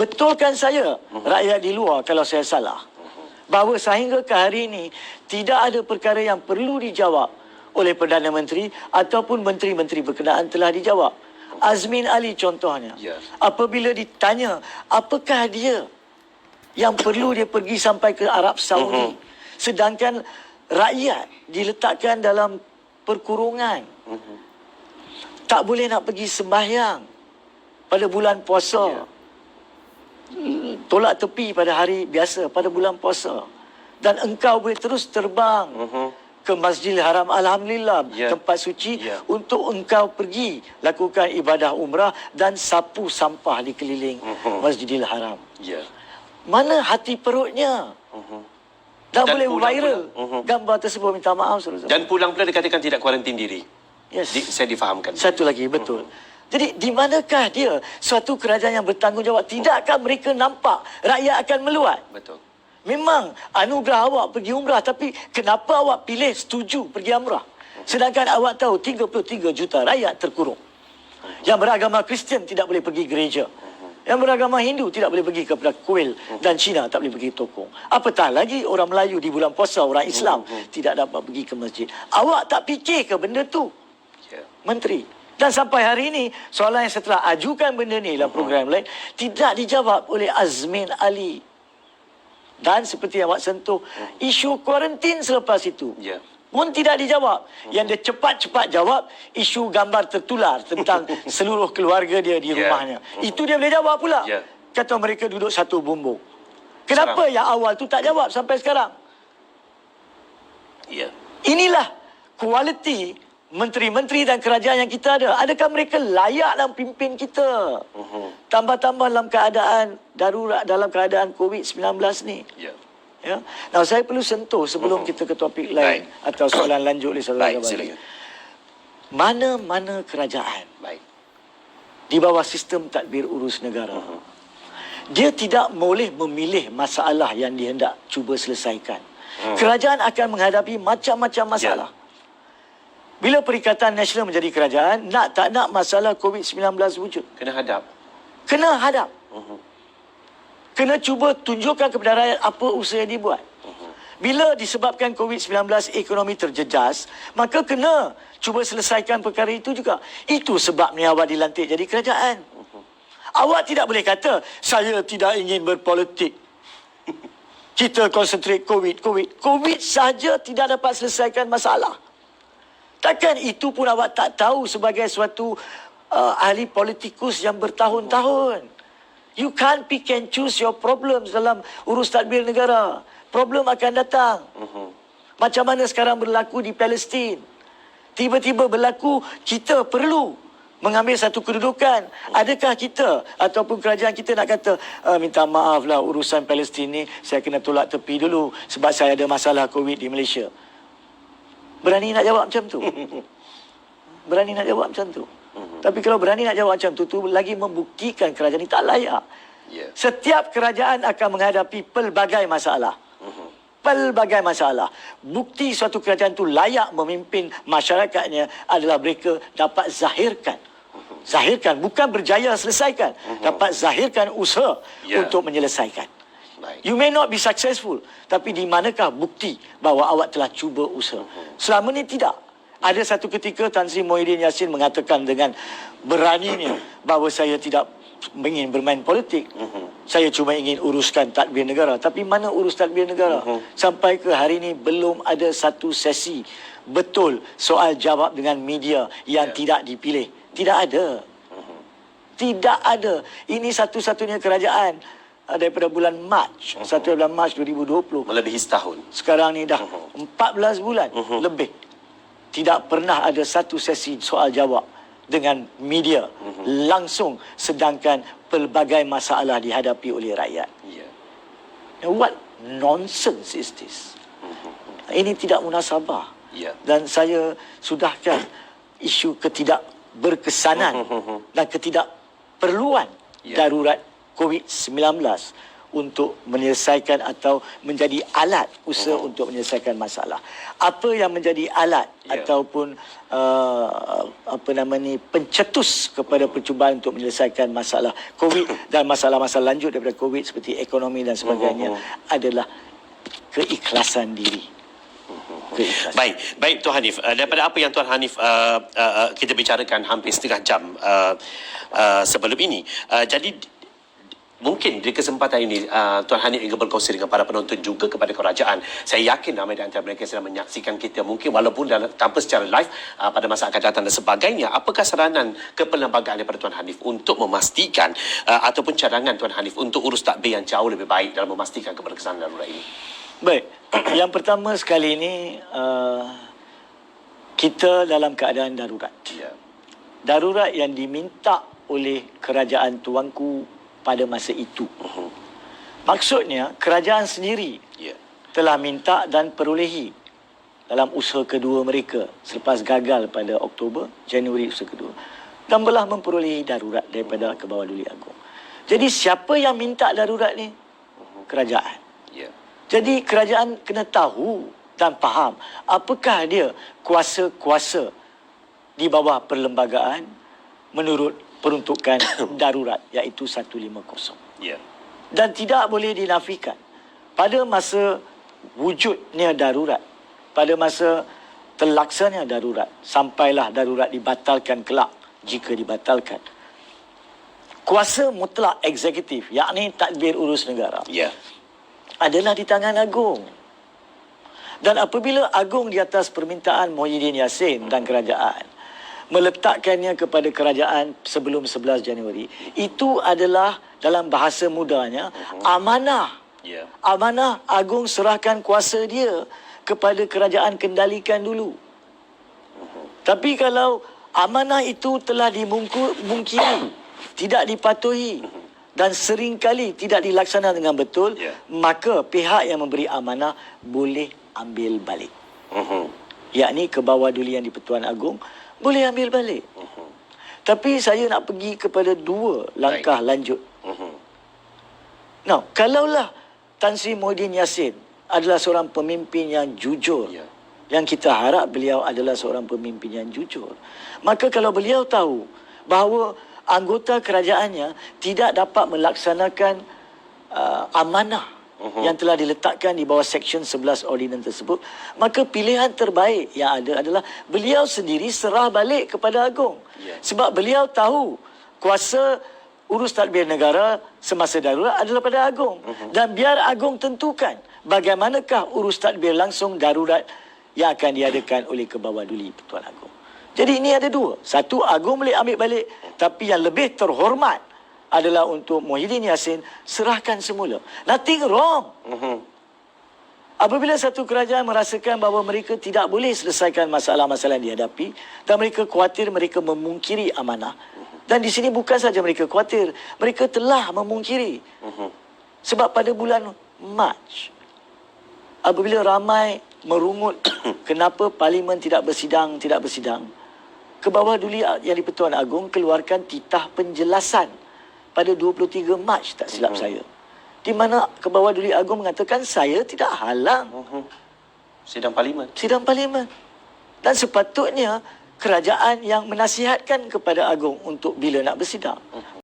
Betulkan saya, rakyat di luar, kalau saya salah, bahawa sehingga ke hari ini tidak ada perkara yang perlu dijawab oleh Perdana Menteri ataupun menteri-menteri berkenaan telah dijawab. Azmin Ali contohnya, apabila ditanya apakah dia yang perlu dia pergi sampai ke Arab Saudi, sedangkan rakyat diletakkan dalam perkurungan, tak boleh nak pergi sembahyang pada bulan puasa, tolak tepi pada hari biasa, pada bulan puasa, dan engkau boleh terus terbang ke Masjidil Haram, Alhamdulillah, tempat suci, untuk engkau pergi lakukan ibadah umrah dan sapu sampah di keliling Masjidil Haram. Mana hati perutnya? Dan boleh viral gambar tersebut, minta maaf. Dan pulang pula dikatakan tidak kuarantin diri. Saya difahamkan. Satu lagi, betul. Jadi di manakah dia suatu kerajaan yang bertanggungjawab? Tidakkah mereka nampak rakyat akan meluat? Betul. Memang anugerah awak pergi umrah, tapi kenapa awak pilih setuju pergi umrah? Sedangkan awak tahu 33 juta rakyat terkurung. Yang beragama Kristian tidak boleh pergi gereja. Yang beragama Hindu tidak boleh pergi kepada kuil, dan Cina tak boleh pergi tokong. Apatah lagi orang Melayu di bulan puasa, orang Islam tidak dapat pergi ke masjid. Awak tak fikir ke benda tu, Menteri? Dan sampai hari ini, soalan yang setelah ajukan benda ni dalam program lain, tidak dijawab oleh Azmin Ali. Dan seperti yang awak sentuh, isu kuarantin selepas itu pun tidak dijawab. Yang dia cepat-cepat jawab, isu gambar tertular tentang seluruh keluarga dia di rumahnya. Itu dia boleh jawab pula. Kata mereka duduk satu bumbung. Kenapa yang awal tu tak jawab sampai sekarang? Inilah kualiti menteri-menteri dan kerajaan yang kita ada. Adakah mereka layak dalam pimpin kita? Tambah-tambah dalam keadaan darurat, dalam keadaan COVID-19 ni. Nah, saya perlu sentuh sebelum kita ke topik lain atau soalan lanjut oleh saudara. Mana-mana kerajaan di bawah sistem tadbir urus negara, dia tidak boleh memilih masalah yang dia hendak cuba selesaikan. Kerajaan akan menghadapi macam-macam masalah. Bila Perikatan Nasional menjadi kerajaan, nak tak nak masalah COVID-19 wujud. Kena hadap. Kena hadap. Kena cuba tunjukkan kepada rakyat apa usaha yang dibuat. Bila disebabkan COVID-19 ekonomi terjejas, maka kena cuba selesaikan perkara itu juga. Itu sebabnya awak dilantik jadi kerajaan. Awak tidak boleh kata, saya tidak ingin berpolitik. Kita konsentrate COVID. COVID saja tidak dapat selesaikan masalah. Takkan itu pun awak tak tahu sebagai suatu ahli politikus yang bertahun-tahun. You can't pick and choose your problems dalam urus tadbir negara. Problem akan datang. Macam mana sekarang berlaku di Palestin. Tiba-tiba berlaku, kita perlu mengambil satu kedudukan. Adakah kita ataupun kerajaan kita nak kata, minta maaf lah, urusan Palestin ni saya kena tolak tepi dulu sebab saya ada masalah COVID di Malaysia. Berani nak jawab macam tu? Berani nak jawab macam tu? Tapi kalau berani nak jawab macam tu lagi membuktikan kerajaan ini tak layak. Setiap kerajaan akan menghadapi pelbagai masalah. Pelbagai masalah. Bukti suatu kerajaan itu layak memimpin masyarakatnya adalah mereka dapat zahirkan. Zahirkan, bukan berjaya selesaikan. Dapat zahirkan usaha untuk menyelesaikan. You may not be successful, tapi di manakah bukti bahawa awak telah cuba usaha? Selama ni tidak. Ada satu ketika Tan Sri Muhyiddin Yassin mengatakan dengan beraninya bahawa saya tidak ingin bermain politik. Saya cuma ingin uruskan tadbir negara. Tapi mana urus tadbir negara? Sampai ke hari ini belum ada satu sesi betul soal jawab dengan media yang tidak dipilih. Tidak ada. Tidak ada. Ini satu-satunya kerajaan daripada bulan Mac, 1 bulan Mac 2020. Melebihi setahun. Sekarang ni dah 14 bulan lebih. Tidak pernah ada satu sesi soal jawab dengan media langsung, sedangkan pelbagai masalah dihadapi oleh rakyat. Now, what nonsense is this? Ini tidak munasabah. Dan saya sudahkan isu ketidakberkesanan dan ketidakperluan darurat COVID-19 untuk menyelesaikan atau menjadi alat usaha untuk menyelesaikan masalah. Apa yang menjadi alat ataupun pencetus kepada percubaan untuk menyelesaikan masalah COVID dan masalah-masalah lanjut daripada COVID seperti ekonomi dan sebagainya adalah keikhlasan diri. Baik Tuan Hanif, daripada apa yang Tuan Hanif kita bicarakan hampir setengah jam sebelum ini, jadi mungkin di kesempatan ini Tuan Hanif ingin berkongsi dengan para penonton juga kepada kerajaan. Saya yakin ramai di antara mereka sedang menyaksikan kita, mungkin walaupun tanpa secara live pada masa akan datang dan sebagainya. Apakah saranan keperlembagaan daripada Tuan Hanif untuk memastikan ataupun cadangan Tuan Hanif untuk urus tadbir yang jauh lebih baik dalam memastikan keberkesanan darurat ini? Baik, yang pertama sekali ini kita dalam keadaan darurat. Darurat yang diminta oleh kerajaan tuanku pada masa itu. Maksudnya kerajaan sendiri telah minta dan perolehi dalam usaha kedua mereka selepas gagal pada Oktober, Januari usaha kedua, dan telah memperolehi darurat daripada Kebawah Duli Agong. Jadi siapa yang minta darurat ni? Kerajaan. Jadi kerajaan kena tahu dan faham apakah dia kuasa-kuasa di bawah perlembagaan menurut peruntukan darurat iaitu 150. Dan tidak boleh dinafikan pada masa wujudnya darurat, pada masa terlaksananya darurat, sampailah darurat dibatalkan kelak jika dibatalkan, kuasa mutlak eksekutif yakni tadbir urus negara adalah di tangan Agong. Dan apabila Agong di atas permintaan Muhyiddin Yassin dan kerajaan meletakkannya kepada kerajaan sebelum 11 Januari, itu adalah dalam bahasa mudanya amanah. Amanah Agong serahkan kuasa dia kepada kerajaan kendalikan dulu. Tapi kalau amanah itu telah dimungkiri, tidak dipatuhi dan seringkali tidak dilaksanakan dengan betul, maka pihak yang memberi amanah boleh ambil balik. Yakni Kebawah Duli yang di-Pertuan Agong boleh ambil balik. Tapi saya nak pergi kepada dua langkah lanjut. Now, kalaulah Tan Sri Muhyiddin Yassin adalah seorang pemimpin yang jujur, yang kita harap beliau adalah seorang pemimpin yang jujur, maka kalau beliau tahu bahawa anggota kerajaannya tidak dapat melaksanakan amanah yang telah diletakkan di bawah Seksyen 11 Ordinan tersebut, maka pilihan terbaik yang ada adalah beliau sendiri serah balik kepada Agong. Sebab beliau tahu kuasa urus tadbir negara semasa darurat adalah pada Agong. Dan biar Agong tentukan bagaimanakah urus tadbir langsung darurat yang akan diadakan oleh Kebawah Duli Pertuan Agong. Jadi ini ada dua. Satu, Agong boleh ambil balik. Tapi yang lebih terhormat adalah untuk Muhyiddin Yassin serahkan semula. Nothing wrong. Apabila satu kerajaan merasakan bahawa mereka tidak boleh selesaikan masalah-masalah yang dihadapi dan mereka khawatir mereka memungkiri amanah. Dan di sini bukan saja mereka khawatir, mereka telah memungkiri. Sebab pada bulan Mac, apabila ramai merungut kenapa Parlimen tidak bersidang, Kebawah Duli yang di-Pertuan Agong keluarkan titah penjelasan pada 23 Mac, tak silap saya, di mana Kebawah Duli Agong mengatakan saya tidak halang sidang Parlimen. Dan sepatutnya kerajaan yang menasihatkan kepada Agong untuk bila nak bersidang.